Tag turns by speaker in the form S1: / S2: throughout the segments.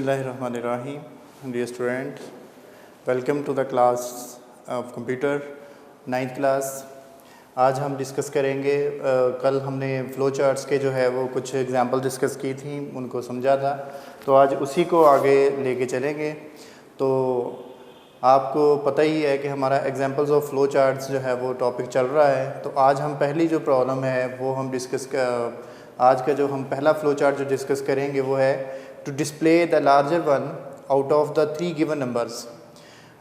S1: बिस्मिल्लाहिर्रहमानिर्रहीम। Dear student, welcome to the class of computer 9th class. आज हम discuss करेंगे कल हमने फ़्लो चार्ट्स के जो है वो कुछ एग्जांपल डिस्कस की थी, उनको समझा था, तो आज उसी को आगे लेके चलेंगे। तो आपको पता ही है कि हमारा एग्जांपल्स ऑफ फ़्लो चार्ट्स जो है वो टॉपिक चल रहा है। तो आज हम पहली जो प्रॉब्लम है वो हम आज का जो हम पहला फ़्लो चार्ट जो डिस्कस करेंगे वो है to display the larger one out of the 3 given numbers.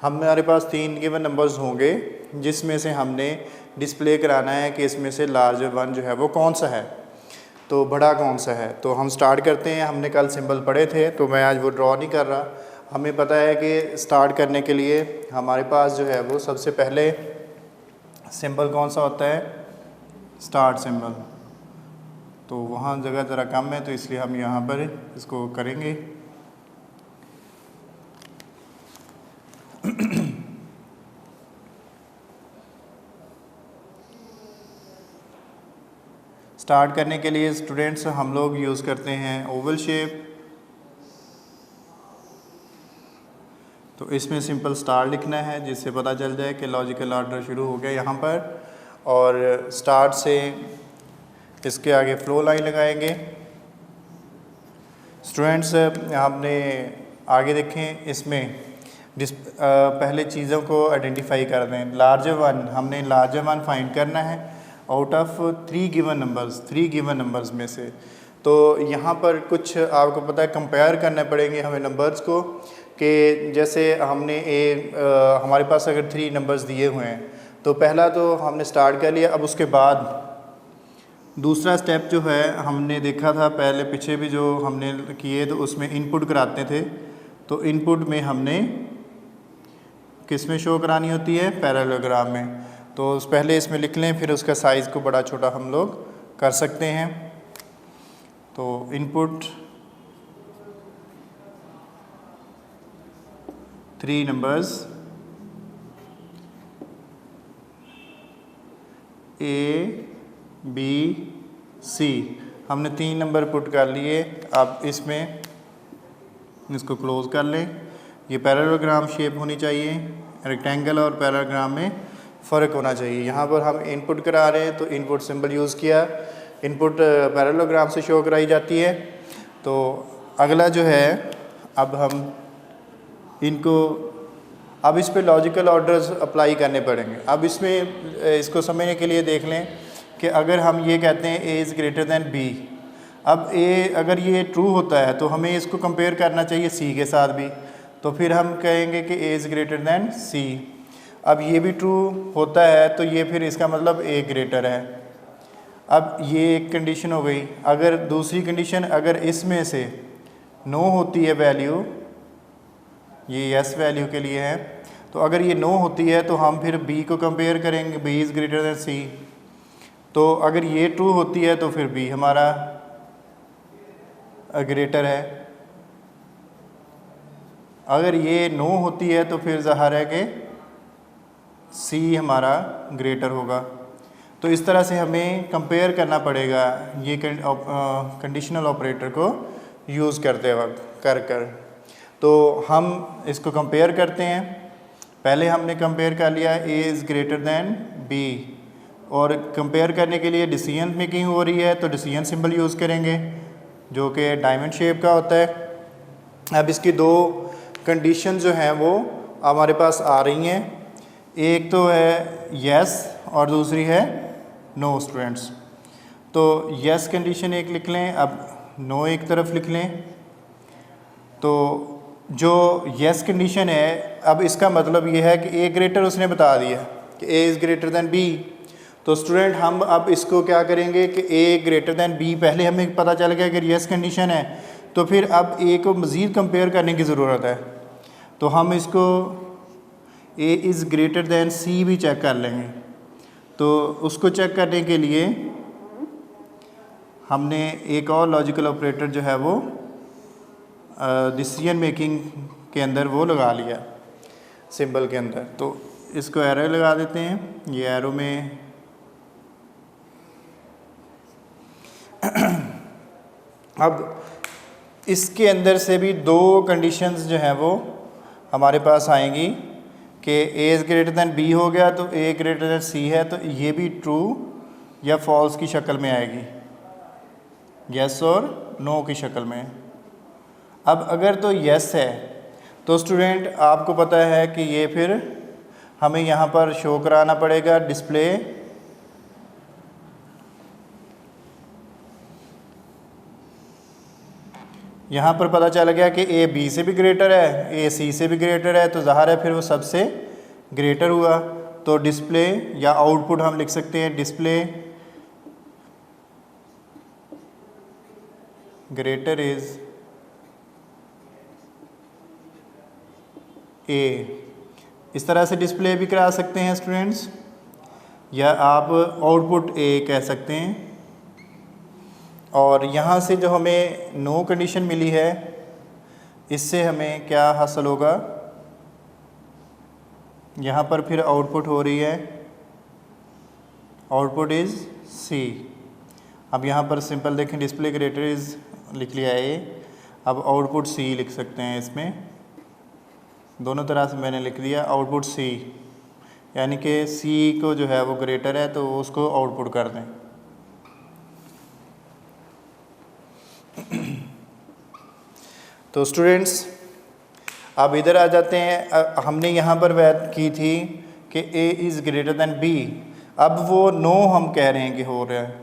S1: हमारे पास 3 गिवन नंबर्स होंगे जिसमें से हमने डिस्प्ले कराना है कि इसमें से लार्जर वन जो है वो कौन सा है, तो बड़ा कौन सा है। तो हम स्टार्ट करते हैं। हमने कल सिंबल पढ़े थे तो मैं आज वो ड्रॉ नहीं कर रहा। हमें पता है कि स्टार्ट करने के लिए हमारे पास जो है वो सबसे पहले सिंबल कौन सा होता है, स्टार्ट सिंबल। तो वहाँ जगह ज़रा कम है तो इसलिए हम यहाँ पर इसको करेंगे। स्टार्ट करने के लिए स्टूडेंट्स हम लोग यूज़ करते हैं ओवल शेप। तो इसमें सिंपल स्टार लिखना है जिससे पता चल जाए कि लॉजिकल ऑर्डर शुरू हो गया यहाँ पर, और स्टार्ट से इसके आगे फ्लो लाइन लगाएंगे। स्टूडेंट्स आपने आगे देखें, इसमें पहले चीज़ों को आइडेंटिफाई कर दें। लार्जर वन, हमने लार्जर वन फाइंड करना है आउट ऑफ 3 गिवन नंबर्स में से। तो यहाँ पर कुछ आपको पता है कंपेयर करने पड़ेंगे हमें नंबर्स को, कि जैसे हमने हमारे पास अगर 3 नंबर्स दिए हुए हैं तो पहला तो हमने स्टार्ट कर लिया। अब उसके बाद दूसरा स्टेप जो है हमने देखा था पहले पीछे भी जो हमने किए, तो उसमें इनपुट कराते थे। तो इनपुट में हमने किस में शो करानी होती है, पैरेललोग्राम में। तो पहले इसमें लिख लें, फिर उसका साइज़ को बड़ा छोटा हम लोग कर सकते हैं। तो input 3 numbers A B C, हमने 3 नंबर पुट कर लिए। अब इसमें इसको क्लोज़ कर लें। ये पैरेललोग्राम शेप होनी चाहिए, रेक्टेंगल और पैरेललोग्राम में फ़र्क होना चाहिए। यहाँ पर हम इनपुट करा रहे हैं तो इनपुट सिंबल यूज़ किया, इनपुट पैरेललोग्राम से शो कराई जाती है। तो अगला जो है, अब हम इनको अब इस पे लॉजिकल ऑर्डर्स अप्लाई करने पड़ेंगे। अब इसमें इसको समझने के लिए देख लें कि अगर हम ये कहते हैं A is greater then B, अब A अगर ये ट्रू होता है तो हमें इसको कंपेयर करना चाहिए C के साथ भी। तो फिर हम कहेंगे कि A is greater then C। अब ये भी ट्रू होता है तो ये फिर इसका मतलब A ग्रेटर है। अब ये एक कंडीशन हो गई। अगर दूसरी कंडीशन, अगर इसमें से नो होती है वैल्यू, ये यस वैल्यू के लिए है, तो अगर ये नो होती है तो हम फिर B को कंपेयर करेंगे, B is greater then C। तो अगर ये ट्रू होती है तो फिर B हमारा ग्रेटर है। अगर ये नो होती है तो फिर ज़ाहिर है कि C हमारा ग्रेटर होगा। तो इस तरह से हमें कंपेयर करना पड़ेगा ये कंडीशनल ऑपरेटर को यूज़ करते वक्त कर। तो हम इसको कंपेयर करते हैं। पहले हमने कंपेयर कर लिया A is greater then B, और कंपेयर करने के लिए डिसीजन मेकिंग हो रही है तो डिसीजन सिंबल यूज़ करेंगे जो कि डायमंड शेप का होता है। अब इसकी 2 कंडीशन जो हैं वो हमारे पास आ रही हैं, एक तो है यस और दूसरी है नो। स्टूडेंट्स, तो यस कंडीशन एक लिख लें, अब नो एक तरफ लिख लें। तो जो यस कंडीशन है, अब इसका मतलब ये है कि A ग्रेटर उसने बता दिया कि A is greater then B। तो स्टूडेंट हम अब इसको क्या करेंगे कि A ग्रेटर दैन B, पहले हमें पता चल गया कि यस कंडीशन है, तो फिर अब A को मज़ीद कंपेयर करने की ज़रूरत है। तो हम इसको A is greater then C भी चेक कर लेंगे। तो उसको चेक करने के लिए हमने एक और लॉजिकल ऑपरेटर जो है वो डिसीजन मेकिंग के अंदर वो लगा लिया सिंबल के अंदर। तो इसको एरो लगा देते हैं। ये एरो में अब इसके अंदर से भी दो कंडीशंस जो हैं वो हमारे पास आएंगी कि A is greater than B हो गया तो ए ग्रेटर दैन सी है, तो ये भी ट्रू या फॉल्स की शक्ल में आएगी, यस और नो की शक्ल में। अब अगर तो यस है तो स्टूडेंट आपको पता है कि ये फिर हमें यहाँ पर शो कराना पड़ेगा डिस्प्ले यहाँ पर पता चल गया कि ए बी से भी ग्रेटर है, ए सी से भी ग्रेटर है, तो ज़ाहिर है फिर वो सबसे ग्रेटर हुआ। तो डिस्प्ले या आउटपुट हम लिख सकते हैं डिस्प्ले ग्रेटर इज़ ए, इस तरह से डिस्प्ले भी करा सकते हैं स्टूडेंट्स, या आप आउटपुट ए कह सकते हैं। और यहाँ से जो हमें नो कंडीशन मिली है इससे हमें क्या हासिल होगा, यहाँ पर फिर आउटपुट हो रही है आउटपुट इज़ सी। अब यहाँ पर सिंपल देखें डिस्प्ले ग्रेटर इज़ लिख लिया ए, अब आउटपुट सी लिख सकते हैं, इसमें दोनों तरह से मैंने लिख दिया आउटपुट सी, यानी कि सी को जो है वो ग्रेटर है तो उसको आउटपुट कर दें। तो स्टूडेंट्स अब इधर आ जाते हैं, हमने यहाँ पर बात की थी कि A is greater than B. अब वो नो हम कह रहे हैं कि हो रहा है,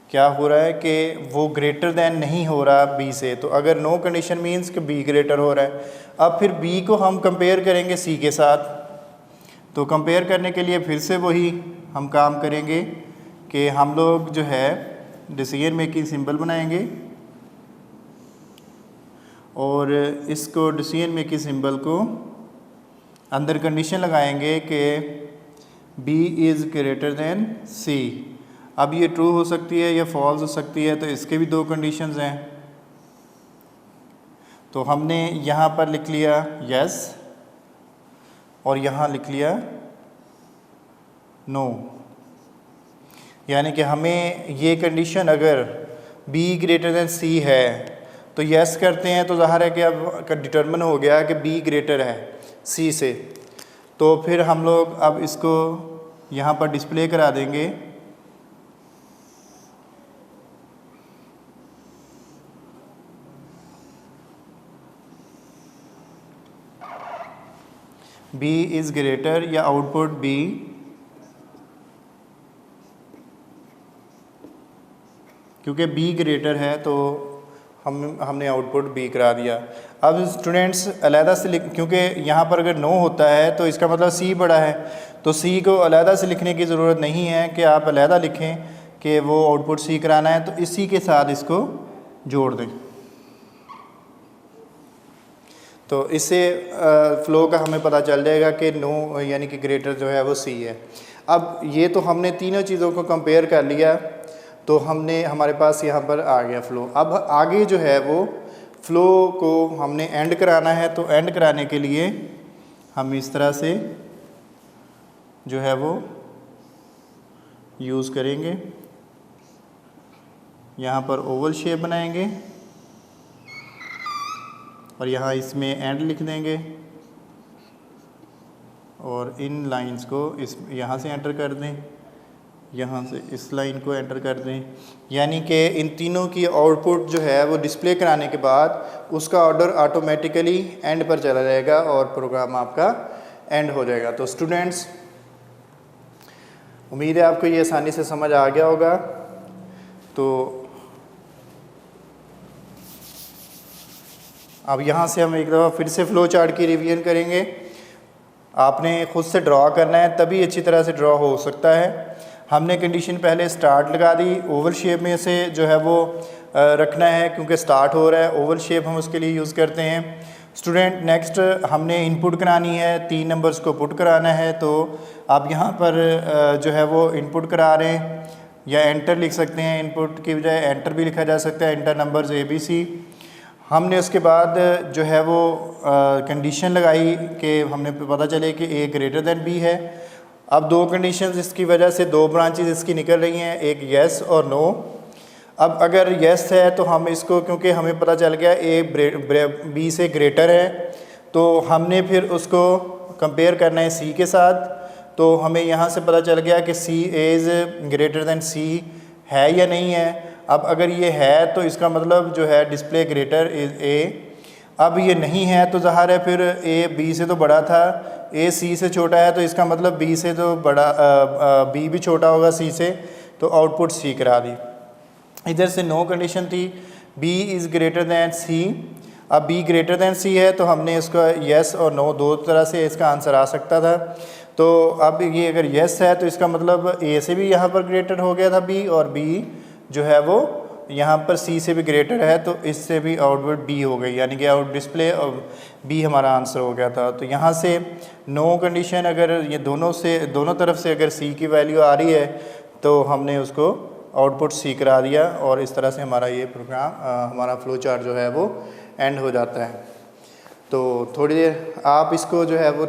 S1: क्या हो रहा है कि वो ग्रेटर दैन नहीं हो रहा बी से, तो अगर नो कंडीशन मीन्स कि बी ग्रेटर हो रहा है। अब फिर बी को हम कंपेयर करेंगे सी के साथ, तो कंपेयर करने के लिए फिर से वही हम काम करेंगे कि हम लोग जो है डिसीजन मेकिंग सिंबल बनाएंगे और इसको डिसीजन मेकिंग सिंबल को अंदर कंडीशन लगाएंगे कि B is greater then C। अब ये ट्रू हो सकती है या फॉल्स हो सकती है, तो इसके भी दो कंडीशंस हैं। तो हमने यहाँ पर लिख लिया यस और यहाँ लिख लिया नो, यानी कि हमें ये कंडीशन अगर B ग्रेटर दैन C है तो यस करते हैं तो ज़ाहिर है कि अब डिटर्मिन हो गया कि B ग्रेटर है C से, तो फिर हम लोग अब इसको यहाँ पर डिस्प्ले करा देंगे B इज़ ग्रेटर या आउटपुट B क्योंकि B ग्रेटर है तो हमने आउटपुट B करा दिया। अब स्टूडेंट्स अलहदा से क्योंकि यहाँ पर अगर नो होता है तो इसका मतलब C बड़ा है, तो C को अलहदा से लिखने की ज़रूरत नहीं है कि आप अलहदा लिखें कि वो आउटपुट C कराना है, तो इसी के साथ इसको जोड़ दें। तो इससे फ़्लो का हमें पता चल जाएगा कि नो यानी कि ग्रेटर जो है वो C है। अब ये तो हमने तीनों चीज़ों को कंपेयर कर लिया, तो हमने हमारे पास यहाँ पर आ गया फ़्लो। अब आगे जो है वो फ़्लो को हमने एंड कराना है, तो एंड कराने के लिए हम इस तरह से जो है वो यूज़ करेंगे, यहाँ पर ओवल शेप बनाएंगे और यहाँ इसमें एंड लिख देंगे और इन लाइंस को इस यहाँ से एंटर कर दें, यहाँ से इस लाइन को एंटर कर दें, यानी कि इन तीनों की आउटपुट जो है वो डिस्प्ले कराने के बाद उसका ऑर्डर ऑटोमेटिकली एंड पर चला जाएगा और प्रोग्राम आपका एंड हो जाएगा। तो स्टूडेंट्स उम्मीद है आपको ये आसानी से समझ आ गया होगा। तो अब यहाँ से हम एक दफ़ा फिर से फ़्लो चार्ट की रिवीजन करेंगे। आपने ख़ुद से ड्रॉ करना है, तभी अच्छी तरह से ड्रॉ हो सकता है। हमने कंडीशन पहले स्टार्ट लगा दी, ओवल शेप में से जो है वो रखना है क्योंकि स्टार्ट हो रहा है, ओवल शेप हम उसके लिए यूज़ करते हैं। स्टूडेंट नेक्स्ट हमने इनपुट करानी है, 3 नंबर्स को पुट कराना है, तो आप यहाँ पर जो है वो इनपुट करा रहे हैं या एंटर लिख सकते हैं, इनपुट की बजाय एंटर भी लिखा जा सकता है, एंटर नंबर्स ABC। हमने उसके बाद जो है वो कंडीशन लगाई कि हमने पता चले कि A ग्रेटर दैन B है। अब दो कंडीशंस इसकी वजह से दो ब्रांचेस इसकी निकल रही हैं, एक यस और नो। अब अगर यस है तो हम इसको, क्योंकि हमें पता चल गया ए बी से ग्रेटर है, तो हमने फिर उसको कंपेयर करना है सी के साथ। तो हमें यहाँ से पता चल गया कि सी इज़ ग्रेटर दैन सी है या नहीं है। अब अगर ये है तो इसका मतलब जो है डिस्प्ले ग्रेटर इज़ ए। अब ये नहीं है तो ज़ाहिर है फिर ए बी से तो बड़ा था, ए सी से छोटा है, तो इसका मतलब बी से तो बड़ा बी भी छोटा होगा सी से, तो आउटपुट सी करा दी। इधर से नो कंडीशन थी, बी इज़ ग्रेटर दैन सी। अब बी ग्रेटर दैन सी है तो हमने इसका येस और नो दो तरह से इसका आंसर आ सकता था। तो अब ये अगर येस है तो इसका मतलब ए से भी यहाँ पर ग्रेटर हो गया था बी, और बी जो है वो यहाँ पर सी से भी ग्रेटर है, तो इससे भी आउटपुट बी हो गई, यानी कि आउट डिस्प्ले और बी हमारा आंसर हो गया था। तो यहाँ से नो कंडीशन अगर ये दोनों तरफ से अगर सी की वैल्यू आ रही है तो हमने उसको आउटपुट सी करा दिया, और इस तरह से हमारा ये प्रोग्राम हमारा फ्लो चार्ट जो है वो एंड हो जाता है। तो थोड़ी देर आप इसको जो है वो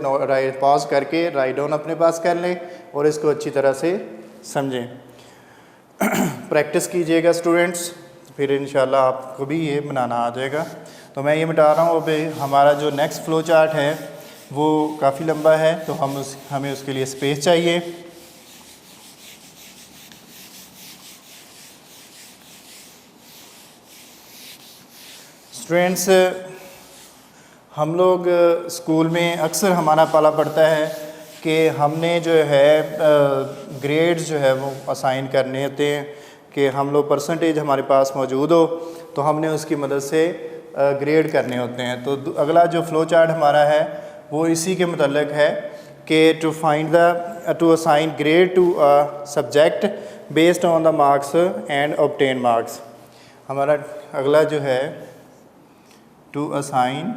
S1: पॉज करके राइट डाउन अपने पास कर लें और इसको अच्छी तरह से समझें, प्रैक्टिस कीजिएगा स्टूडेंट्स, फिर इंशाल्लाह आपको भी ये बनाना आ जाएगा। तो मैं ये मिटा रहा हूँ। अभी हमारा जो नेक्स्ट फ्लो चार्ट है वो काफ़ी लंबा है, तो हमें उसके लिए स्पेस चाहिए। स्टूडेंट्स, हम लोग स्कूल में अक्सर हमारा पाला पड़ता है कि हमने जो है ग्रेड्स जो है वो असाइन करने होते हैं, कि हम लोग परसेंटेज हमारे पास मौजूद हो तो हमने उसकी मदद से ग्रेड करने होते हैं। तो अगला जो फ्लो चार्ट हमारा है वो इसी के मतलब है कि to assign grade to a subject based on the marks and obtain marks. हमारा अगला जो है टू असाइन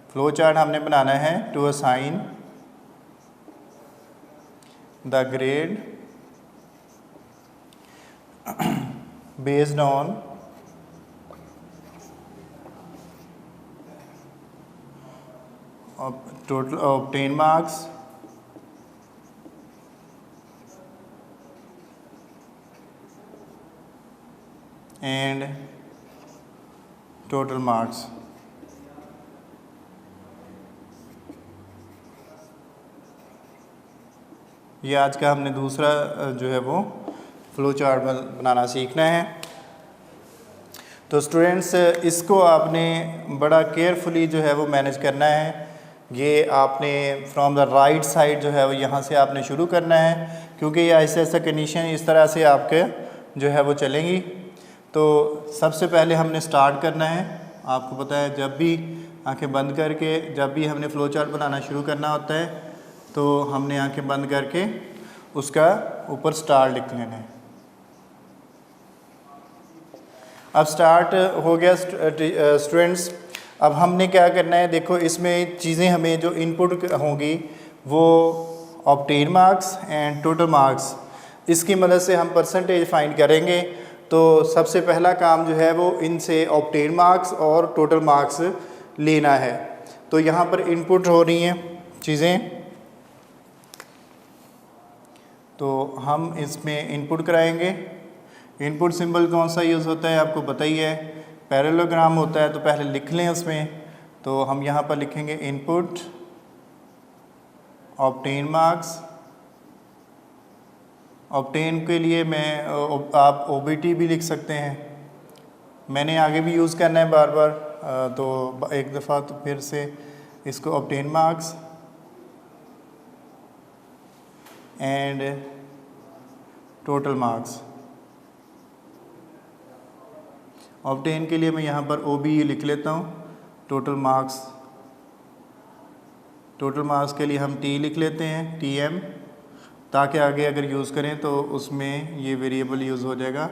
S1: फ्लो चार्ट हमने बनाना है to assign the grade based on total obtained marks and total marks। ये आज का हमने दूसरा जो है वो फ्लो चार्ट बनाना सीखना है। तो स्टूडेंट्स, इसको आपने बड़ा केयरफुली जो है वो मैनेज करना है। ये आपने फ्रॉम द राइट साइड जो है वो यहाँ से आपने शुरू करना है, क्योंकि ये ऐसे ऐसा कंडीशन इस तरह से आपके जो है वो चलेंगी। तो सबसे पहले हमने स्टार्ट करना है। आपको पता है जब भी आंखें बंद करके जब भी हमने फ्लो चार्ट बनाना शुरू करना होता है तो हमने आंखें बंद करके उसका ऊपर स्टार लिख लेना है। अब स्टार्ट हो गया स्टूडेंट्स। अब हमने क्या करना है, देखो इसमें चीज़ें हमें जो इनपुट होंगी वो obtain marks and total marks, इसकी मदद से हम परसेंटेज फाइंड करेंगे। तो सबसे पहला काम जो है वो इनसे ऑब्टेन मार्क्स और टोटल मार्क्स लेना है। तो यहाँ पर इनपुट हो रही हैं चीज़ें, तो हम इसमें इनपुट कराएंगे। इनपुट सिंबल कौन सा यूज़ होता है आपको पता ही है, पैरेललोग्राम होता है, तो पहले लिख लें उसमें। तो हम यहाँ पर लिखेंगे इनपुट ऑब्टेन मार्क्स। ऑब्टेन के लिए आप OBT भी लिख सकते हैं, मैंने आगे भी यूज़ करना है बार बार, तो एक दफ़ा तो फिर से इसको obtain marks and total marks. Obtain के लिए मैं यहाँ पर OBE लिख लेता हूँ, टोटल मार्क्स के लिए हम T लिख लेते हैं, TM, ताकि आगे अगर यूज़ करें तो उसमें ये वेरिएबल यूज़ हो जाएगा।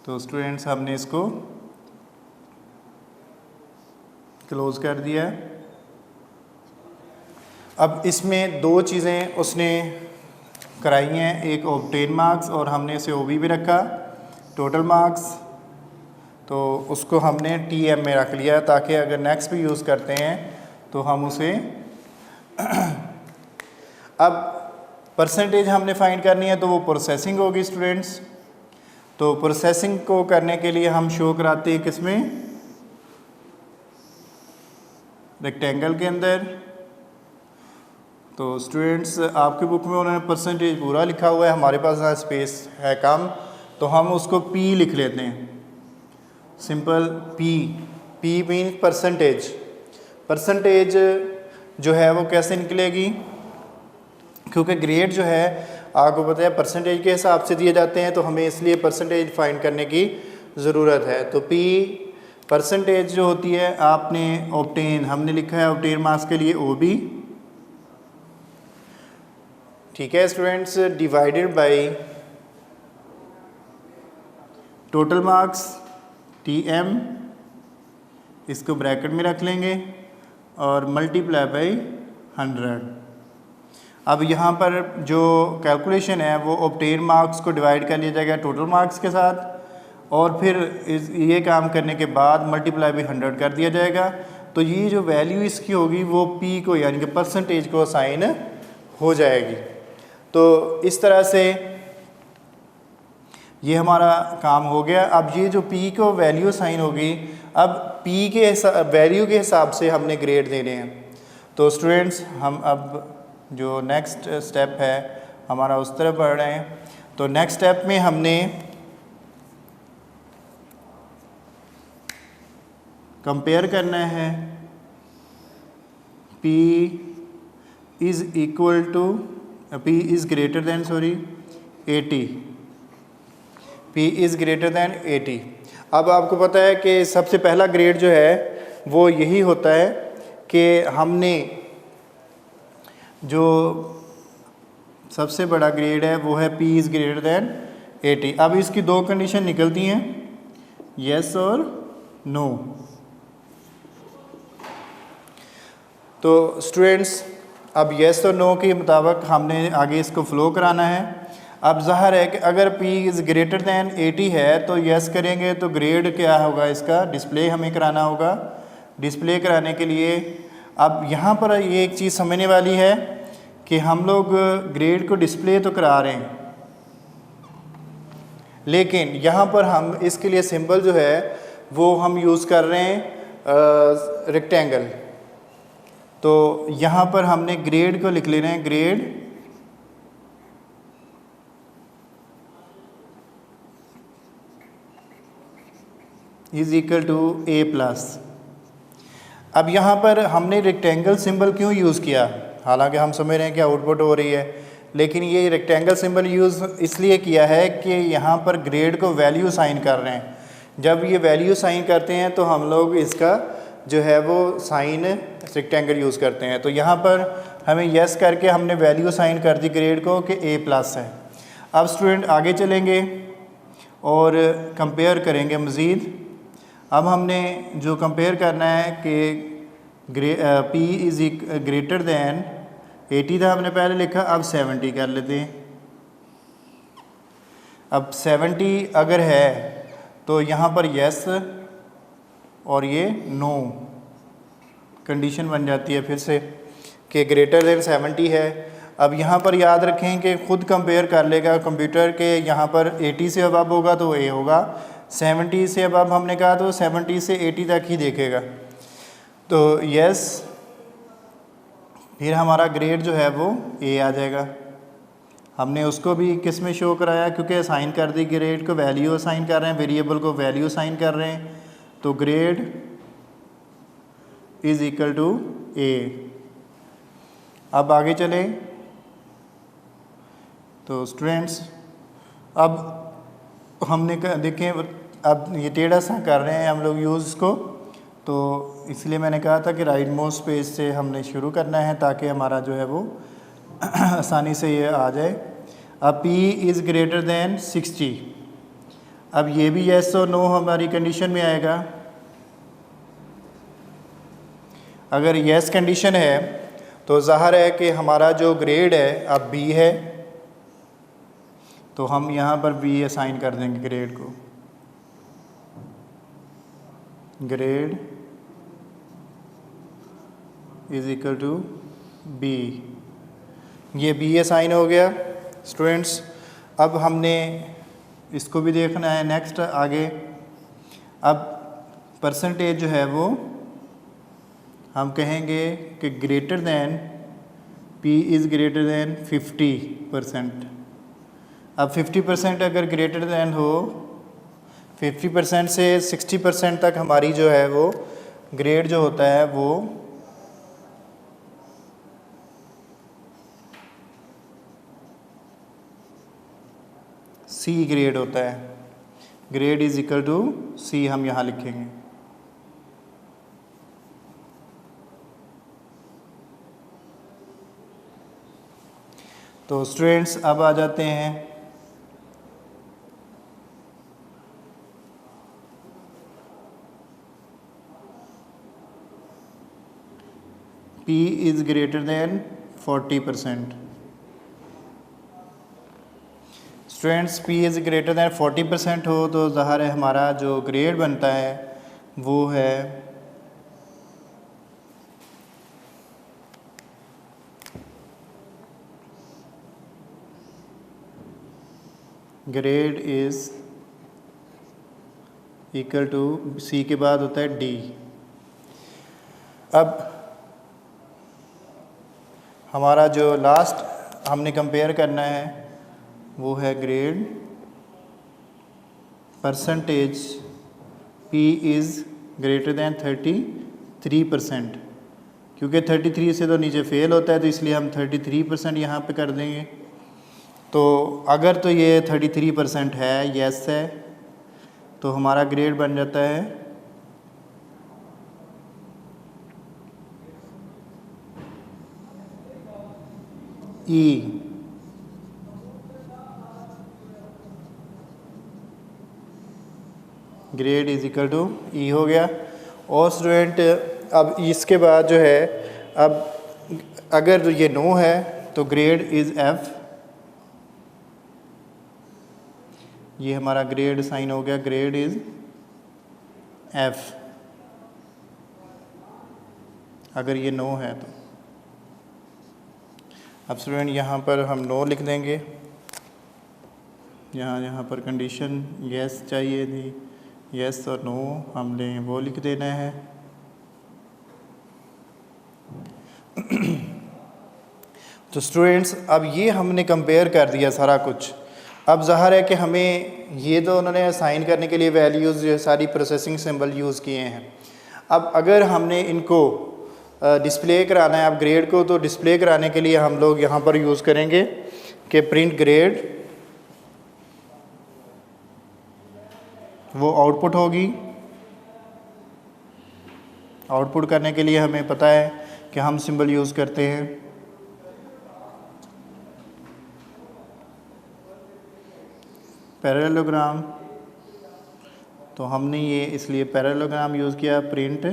S1: तो स्टूडेंट्स, हमने इसको क्लोज़ कर दिया है। अब इसमें दो चीज़ें उसने कराई हैं, एक ऑब्टेन मार्क्स और हमने इसे OB भी रखा, टोटल मार्क्स, तो उसको हमने TM में रख लिया ताकि अगर नेक्स्ट भी यूज़ करते हैं तो हम उसे अब परसेंटेज हमने फाइंड करनी है, तो वो प्रोसेसिंग होगी स्टूडेंट्स। तो प्रोसेसिंग को करने के लिए हम शो कराते हैं किसमें, रेक्टेंगल के अंदर। तो स्टूडेंट्स आपकी बुक में उन्होंने परसेंटेज पूरा लिखा हुआ है, हमारे पास यहाँ स्पेस है कम, तो हम उसको P लिख लेते हैं, simple P mean percentage. Percentage जो है वो कैसे निकलेगी, क्योंकि ग्रेड जो है आपको पता है परसेंटेज के हिसाब से दिए जाते हैं, तो हमें इसलिए परसेंटेज फाइंड करने की ज़रूरत है। तो P परसेंटेज जो होती है आपने ऑब्टेन, हमने लिखा है ऑब्टेन मार्क्स के लिए OB, ठीक है students, divided by total marks TM, इसको ब्रैकेट में रख लेंगे, और मल्टीप्लाई बाय 100। अब यहाँ पर जो कैलकुलेशन है वो ऑब्टेन मार्क्स को डिवाइड कर लिया जाएगा टोटल मार्क्स के साथ, और फिर ये काम करने के बाद मल्टीप्लाई बाय 100 कर दिया जाएगा। तो ये जो वैल्यू इसकी होगी वो P को यानी कि परसेंटेज को असाइन हो जाएगी। तो इस तरह से ये हमारा काम हो गया। अब ये जो P को वैल्यू असाइन होगी, अब P के वैल्यू के हिसाब से हमने ग्रेड देने हैं। तो स्टूडेंट्स हम अब जो नेक्स्ट स्टेप है हमारा उस तरफ बढ़ रहे हैं। तो नेक्स्ट स्टेप में हमने कंपेयर करना है P is equal to P is greater than 80, P is greater than 80। अब आपको पता है कि सबसे पहला ग्रेड जो है वो यही होता है कि हमने जो सबसे बड़ा ग्रेड है वो है P इज़ ग्रेटर दैन 80। अब इसकी दो कंडीशन निकलती हैं, येस और नो। तो स्टूडेंट्स अब येस और नो के मुताबिक हमने आगे इसको फ़्लो कराना है। अब ज़ाहिर है कि अगर P इज़ ग्रेटर दैन 80 है तो येस करेंगे, तो ग्रेड क्या होगा इसका, डिस्प्ले हमें कराना होगा। डिस्प्ले कराने के लिए अब यहाँ पर ये एक चीज़ समझने वाली है कि हम लोग ग्रेड को डिस्प्ले तो करा रहे हैं, लेकिन यहाँ पर हम इसके लिए सिंबल जो है वो हम यूज़ कर रहे हैं रेक्टेंगल। तो यहाँ पर हमने ग्रेड को लिख लेना है, grade is equal to A+। अब यहाँ पर हमने रेक्टेंगल सिंबल क्यों यूज़ किया, हालांकि हम समझ रहे हैं कि आउटपुट हो रही है, लेकिन ये रेक्टेंगल सिंबल यूज़ इसलिए किया है कि यहाँ पर ग्रेड को वैल्यू साइन कर रहे हैं। जब ये वैल्यू साइन करते हैं तो हम लोग इसका जो है वो साइन रेक्टेंगल यूज़ करते हैं। तो यहाँ पर हमें येस करके हमने वैल्यू साइन कर दी ग्रेड को कि A+ है। अब स्टूडेंट आगे चलेंगे और कंपेयर करेंगे मज़ीद। अब हमने जो कंपेयर करना है कि P इज़ ग्रेटर दैन 80 था हमने पहले लिखा, अब 70 कर लेते हैं। अब 70 अगर है तो यहाँ पर येस और ये नो कंडीशन बन जाती है फिर से कि ग्रेटर दैन 70 है। अब यहाँ पर याद रखें कि ख़ुद कंपेयर कर लेगा कंप्यूटर के, यहाँ पर 80 से अबव होगा तो A होगा, 70 से अबव हमने कहा तो 70 से 80 तक ही देखेगा। तो यस, फिर हमारा ग्रेड जो है वो A आ जाएगा। हमने उसको भी किस में शो कराया, क्योंकि असाइन कर दी ग्रेड को, वैल्यू असाइन कर रहे हैं, वेरिएबल को वैल्यू असाइन कर रहे हैं, तो grade is equal to A। अब आगे चलें तो स्टूडेंट्स अब हमने देखें, अब ये टेढ़ा सा कर रहे हैं हम लोग यूज़ इसको, तो इसलिए मैंने कहा था कि राइट मोस्ट पेज से हमने शुरू करना है ताकि हमारा जो है वो आसानी से ये आ जाए। अब P इज़ ग्रेटर दैन 60। अब ये भी येस और नो हमारी कंडीशन में आएगा। अगर येस कंडीशन है तो ज़ाहिर है कि हमारा जो ग्रेड है अब B है, तो हम यहाँ पर B असाइन कर देंगे ग्रेड को। Grade is equal to B, ये B असाइन हो गया। स्टूडेंट्स अब हमने इसको भी देखना है। नेक्स्ट आगे, अब परसेंटेज जो है वो हम कहेंगे कि greater than P is greater then 50%। अब 50% अगर ग्रेटर दैन हो, 50% से 60% तक हमारी जो है वो ग्रेड जो होता है वो C ग्रेड होता है। Grade is equal to C हम यहाँ लिखेंगे। तो स्टूडेंट्स अब आ जाते हैं P is greater then 40%। Students P is greater then 40% हो तो ज़ाहिर है हमारा जो ग्रेड बनता है वो है grade is equal to C के बाद होता है D। अब हमारा जो लास्ट हमने कंपेयर करना है वो है grade percentage P is greater then 33%। क्योंकि 33 से तो नीचे फेल होता है तो इसलिए हम 33% यहाँ पे कर देंगे। तो अगर तो ये 33% है, यस है, तो हमारा ग्रेड बन जाता है E। Grade is equal to E हो गया। और स्टूडेंट अब इसके बाद जो है, अब अगर ये नो है तो ग्रेड इज़ F। ये हमारा ग्रेड साइन हो गया, ग्रेड इज़ F अगर ये नो है तो। अब स्टूडेंट यहाँ पर हम नो लिख देंगे। यहाँ पर कंडीशन यस चाहिए थी, यस और नो हमने वो लिख देना है। तो स्टूडेंट्स अब ये हमने कंपेयर कर दिया सारा कुछ। अब ज़ाहिर है कि हमें ये तो उन्होंने असाइन करने के लिए वैल्यूज़ जो सारी प्रोसेसिंग सिंबल यूज़ किए हैं। अब अगर हमने इनको डिस्प्ले कराना है अब ग्रेड को, तो डिस्प्ले कराने के लिए हम लोग यहाँ पर यूज़ करेंगे कि प्रिंट ग्रेड, वो आउटपुट होगी। आउटपुट करने के लिए हमें पता है कि हम सिंबल यूज़ करते हैं पैरेललोग्राम। तो हमने ये इसलिए पैरेललोग्राम यूज़ किया, प्रिंट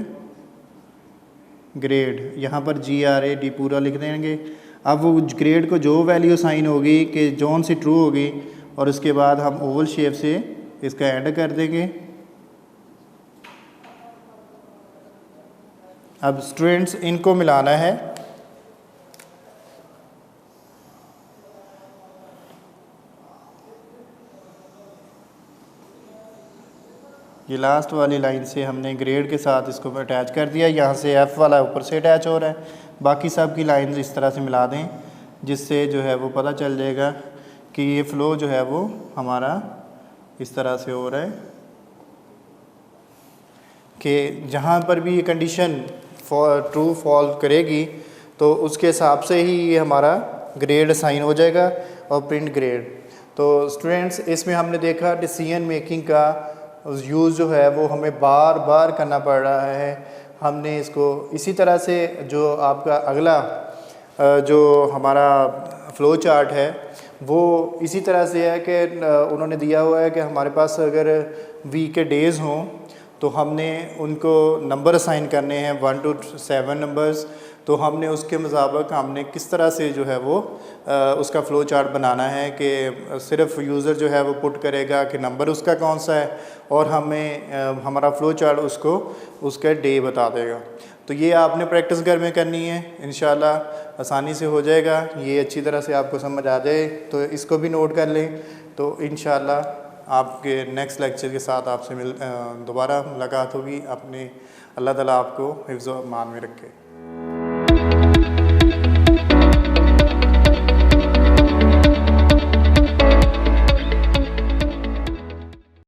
S1: ग्रेड। यहाँ पर GRAD पूरा लिख देंगे। अब वो ग्रेड को जो वैल्यू साइन होगी कि जौन सी ट्रू होगी, और उसके बाद हम ओवल शेप से इसका ऐड कर देंगे। अब स्टूडेंट्स इनको मिलाना है। ये लास्ट वाली लाइन से हमने ग्रेड के साथ इसको अटैच कर दिया। यहाँ से F वाला ऊपर से अटैच हो रहा है। बाकी सब की लाइंस इस तरह से मिला दें जिससे जो है वो पता चल जाएगा कि ये फ़्लो जो है वो हमारा इस तरह से हो रहा है कि जहाँ पर भी ये कंडीशन ट्रू फॉल्स करेगी तो उसके हिसाब से ही ये हमारा ग्रेड साइन हो जाएगा और प्रिंट ग्रेड। तो स्टूडेंट्स इसमें हमने देखा डिसीजन मेकिंग का यूज़ जो है वो हमें बार बार करना पड़ रहा है। हमने इसको इसी तरह से जो आपका अगला जो हमारा फ़्लो चार्ट है वो इसी तरह से है कि उन्होंने दिया हुआ है कि हमारे पास अगर वीक के डेज़ हों तो हमने उनको नंबर असाइन करने हैं 1 to 7 नंबर्स। तो हमने उसके मुताबिक हमने किस तरह से जो है वो उसका फ़्लो चार्ट बनाना है कि सिर्फ यूज़र जो है वो पुट करेगा कि नंबर उसका कौन सा है और हमें हमारा फ़्लो चार्ट उसको उसका डे बता देगा। तो ये आपने प्रैक्टिस घर में करनी है, इंशाल्लाह आसानी से हो जाएगा। ये अच्छी तरह से आपको समझ आ जाए तो इसको भी नोट कर लें। तो इंशाल्लाह आपके नेक्स्ट लेक्चर के साथ आपसे दोबारा मुलाकात होगी। अपने अल्लाह ताला आपको हिफ्ज़ व अमान में रखे।